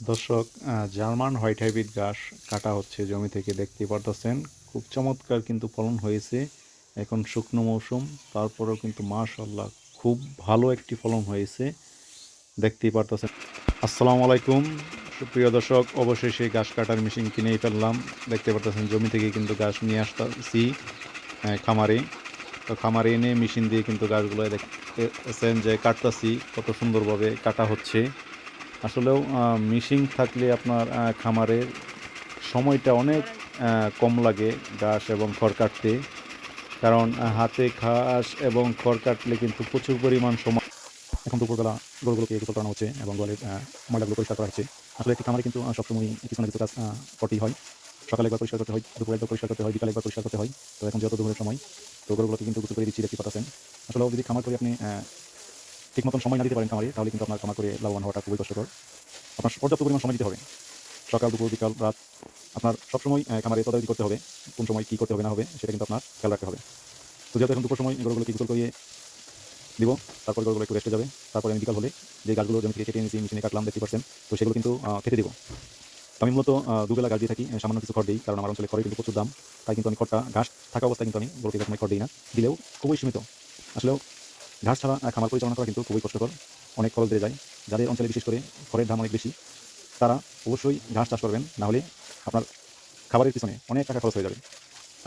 দর্শক, German white hybrid ঘাস কাটা হচ্ছে জমি থেকে, দেখতেই পারতেছেন। খুব চমৎকার কিন্তু ফলন হয়েছে। এখন শুকনো মৌসুম, তারপরেও কিন্তু মাশাআল্লাহ খুব ভালো একটি ফলন হয়েছে, দেখতেই পারতেছেন। আসসালামু আলাইকুম সুপ্রিয় দর্শক, অবশেষে ঘাস কাটার মেশিন কিনেই ফেললাম। দেখতে পারতেছেন জমি থেকে কিন্তু ঘাস নিয়ে আসতেছি খামারে। তো খামারে এনে মেশিন দিয়ে কিন্তু ঘাসগুলো দেখতেছেন যে কাটতাছি, কত সুন্দরভাবে কাটা হচ্ছে। আসলেও মেশিন থাকলে আপনার খামারের সময়টা অনেক কম লাগে ঘাস এবং খড় কাটতে। কারণ হাতে ঘাস এবং খড় কাটলে কিন্তু প্রচুর পরিমাণ সময়। এখন দুপুরবেলা গরুগুলোকে গোসল করানো হচ্ছে এবং গোয়ালের ময়লাগুলো পরিষ্কার করা হচ্ছে। আসলে একটি খামারে কিন্তু সবসময় কিছু না কিছু কাজ করতেই হয়। সকালে একবার পরিষ্কার করতে হয়, দুপুরে একবার পরিষ্কার করতে হয়, বিকালে একবার পরিষ্কার করতে হয়। তো এখন যেহেতু দুপুরের সময়, তো গরুগুলোকে কিন্তু গোসল করে দিচ্ছি, দেখতে পাচ্ছেন। আসলে যদি খামার করে আপনি ঠিক মতন সময় না দিতে পারেন খামারে, তাহলে কিন্তু আপনার খামার করে লাভবান হওয়াটা খুবই কষ্টকর। আপনার পর্যাপ্ত পরিমাণ সময় দিতে হবে। সকাল, দুপুর, বিকাল, রাত আপনার সবসময় খামারে তদারকি করতে হবে। কোন সময় কী করতে হবে না হবে সেটা কিন্তু আপনার খেয়াল রাখতে হবে। তো যেহেতু এখন দুপুর সময় গরুগুলোকে গোসল করিয়ে দিব, তারপর গরুগুলো একটু রেস্টে যাবে। তারপরে আমি বিকাল হলে যে গাছগুলো জমি থেকে কেটে এনেছি, মেশিনে কাটলাম, দেখতে পাচ্ছেন। তো সেগুলো কিন্তু খেতে দিব। তো আমি মূলত দুবেলা ঘাস দিয়ে থাকি, সামান্য কিছু খড় দিই, কারণ আমার অঞ্চলে খড়ের কিন্তু প্রচুর দাম। তাই কিন্তু আমি খড়টা ঘাস থাকা অবস্থায় কিন্তু আমি গরুকে কখনোই খড় দিই না, দিলেও খুবই সীমিত। আসলেও ঘাস ছাড়া খামার পরিচালনা করা কিন্তু খুবই কষ্টকর, অনেক খরচ বেড়ে যায়। যাদের অঞ্চলে বিশেষ করে খড়ের দাম অনেক বেশি, তারা অবশ্যই ঘাস চাষ করবেন, না হলে আপনার খাবারের পিছনে অনেক টাকা খরচ হয়ে যাবে।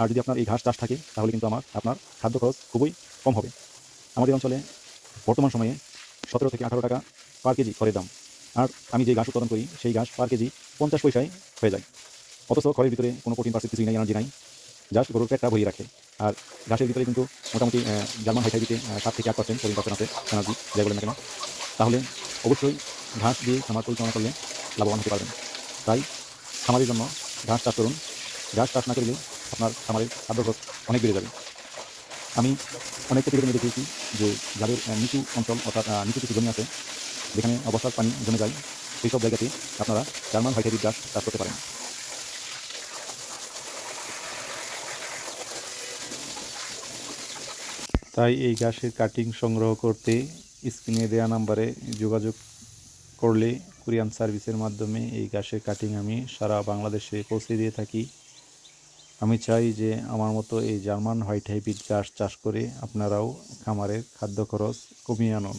আর যদি আপনার এই ঘাস চাষ থাকে, তাহলে কিন্তু আপনার খাদ্য খরচ খুবই কম হবে। আমাদের অঞ্চলে বর্তমান সময়ে 17 থেকে 18 টাকা পার কেজি খড়ের দাম। আর আমি যে ঘাস উৎপাদন করি, সেই ঘাস পার কেজি 50 পয়সায় হয়ে যায়। অথচ খড়ের ভিতরে কোনো প্রোটিন পার্সেন্ট কিছুই নাই, এনার্জি নাই, জাস্ট গরুর পেটটা ভরিয়ে রাখে। আর ঘাসের ভিতরে কিন্তু মোটামুটি জার্মান হোয়াইট হাইব্রিডে 7 থেকে 8% প্রোটিন পার্সেন্ট আছে, এনার্জি যাই বলেন না কেন। তাহলে অবশ্যই ঘাস দিয়ে খামার পরিচালনা করলে লাভবান হতে পারবেন। তাই খামারের জন্য ঘাস চাষ করুন। ঘাস চাষ না করলে আপনার খামারের খাদ্য খরচ অনেক বেড়ে যাবে। আমি অনেক প্রতিবেদনে দেখেছি যে যাদের নিচু অঞ্চল, অর্থাৎ নিচু কিছু জমি আছে, যেখানে বর্ষার পানি জমে যায়, সেই সব জায়গাতে আপনারা জার্মান হোয়াইট হাইব্রিড ঘাস চাষ করতে পারেন। তাই এই ঘাসের কাটিং সংগ্রহ করতে স্ক্রিনে দেওয়া নাম্বারে যোগাযোগ করলে কুরিয়ান সার্ভিসের মাধ্যমে এই ঘাসের কাটিং আমি সারা বাংলাদেশে পৌঁছে দিয়ে থাকি। আমি চাই যে আমার মতো এই জার্মান হোয়াইট হাইব্রিড ঘাস চাষ করে আপনারাও খামারের খাদ্য খরচ কমিয়ে আনুন।